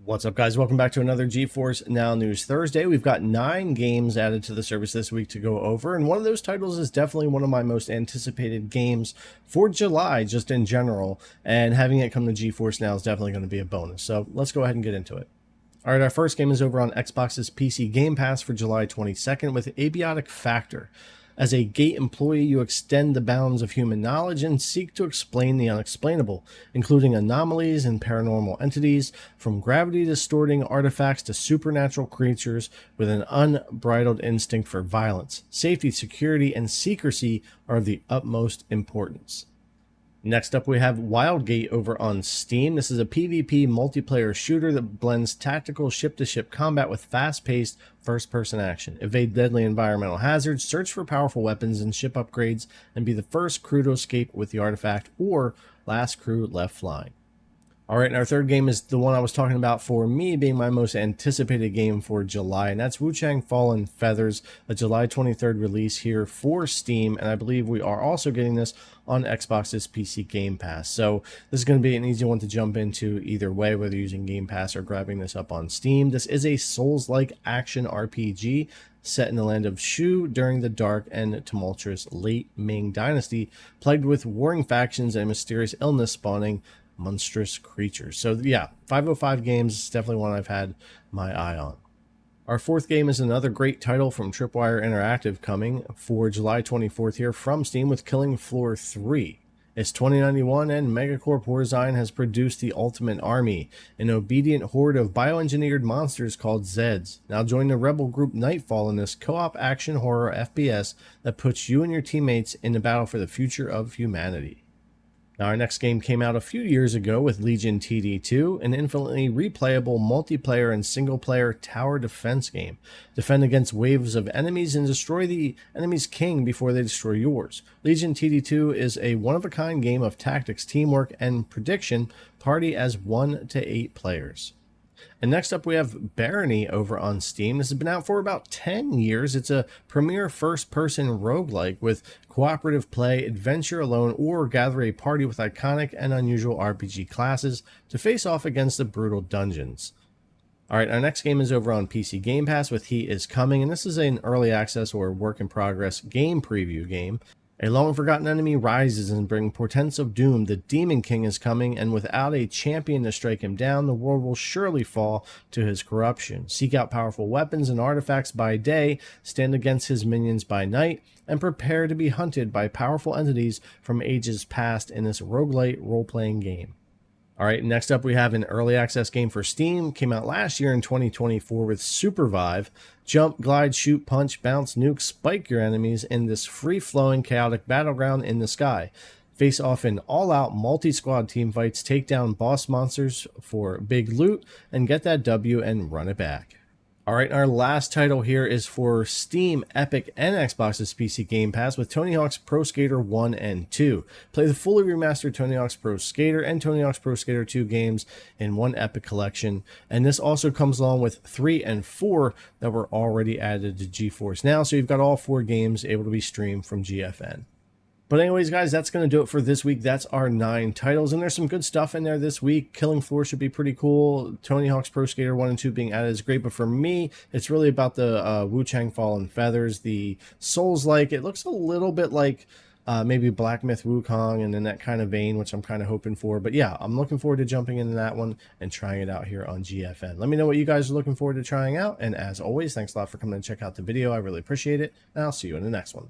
What's up, guys? Welcome back to another GeForce Now News Thursday. We've got 9 games added to the service this week to go over, and one of those titles is definitely one of my most anticipated games for July, just in general, and having it come to GeForce Now is definitely going to be a bonus. So let's go ahead and get into it. All right, our first game is over on Xbox's PC Game Pass for July 22nd with Abiotic Factor. As a Gate employee, you extend the bounds of human knowledge and seek to explain the unexplainable, including anomalies and paranormal entities, from gravity-distorting artifacts to supernatural creatures with an unbridled instinct for violence. Safety, security, and secrecy are of the utmost importance. Next up, we have Wildgate over on Steam. This is a PvP multiplayer shooter that blends tactical ship-to-ship combat with fast-paced first-person action. Evade deadly environmental hazards, search for powerful weapons and ship upgrades, and be the first crew to escape with the artifact or last crew left flying. All right, and our third game is the one I was talking about for me being my most anticipated game for July, and that's Wuchang Fallen Feathers, a July 23rd release here for Steam, and I believe we are also getting this on Xbox's PC Game Pass. So this is going to be an easy one to jump into either way, whether you're using Game Pass or grabbing this up on Steam. This is a Souls-like action RPG set in the land of Shu during the dark and tumultuous late Ming Dynasty, plagued with warring factions and mysterious illness spawning monstrous creatures. So yeah, 505 Games is definitely one I've had my eye on. Our fourth game is another great title from Tripwire Interactive coming for July 24th here from Steam with Killing Floor 3. It's 2091 and Megacorp Horizon has produced the Ultimate Army, an obedient horde of bioengineered monsters called Zeds. Now join the rebel group Nightfall in this co-op action horror FPS that puts you and your teammates in the battle for the future of humanity. Now, our next game came out a few years ago with Legion TD2, an infinitely replayable multiplayer and single-player tower defense game. Defend against waves of enemies and destroy the enemy's king before they destroy yours. Legion TD2 is a one-of-a-kind game of tactics, teamwork, and prediction, party as 1 to 8 players. And next up, we have Barony over on Steam. This has been out for about 10 years. It's a premier first-person roguelike with cooperative play, adventure alone, or gather a party with iconic and unusual RPG classes to face off against the brutal dungeons. All right, our next game is over on PC Game Pass with He Is Coming, and this is an early access or work-in-progress game preview game. A long-forgotten enemy rises and brings portents of doom. The Demon King is coming, and without a champion to strike him down, the world will surely fall to his corruption. Seek out powerful weapons and artifacts by day, stand against his minions by night, and prepare to be hunted by powerful entities from ages past in this roguelite role-playing game. All right, next up we have an early access game for Steam. Came out last year in 2024 with Supervive. Jump, glide, shoot, punch, bounce, nuke, spike your enemies in this free-flowing chaotic battleground in the sky. Face off in all-out multi-squad teamfights, take down boss monsters for big loot, and get that W and run it back. All right, our last title here is for Steam, Epic, and Xbox's PC Game Pass with Tony Hawk's Pro Skater 1 and 2. Play the fully remastered Tony Hawk's Pro Skater and Tony Hawk's Pro Skater 2 games in one epic collection. And this also comes along with 3 and 4 that were already added to GeForce Now. So you've got all 4 games able to be streamed from GFN. But anyways, guys, that's going to do it for this week. That's our 9 titles, and there's some good stuff in there this week. Killing Floor should be pretty cool. Tony Hawk's Pro Skater 1 and 2 being added is great, but for me, it's really about the Wuchang Fallen Feathers, the Souls-like. It looks a little bit like maybe Black Myth Wukong and in that kind of vein, which I'm kind of hoping for. But yeah, I'm looking forward to jumping into that one and trying it out here on GFN. Let me know what you guys are looking forward to trying out, and as always, thanks a lot for coming and check out the video. I really appreciate it, and I'll see you in the next one.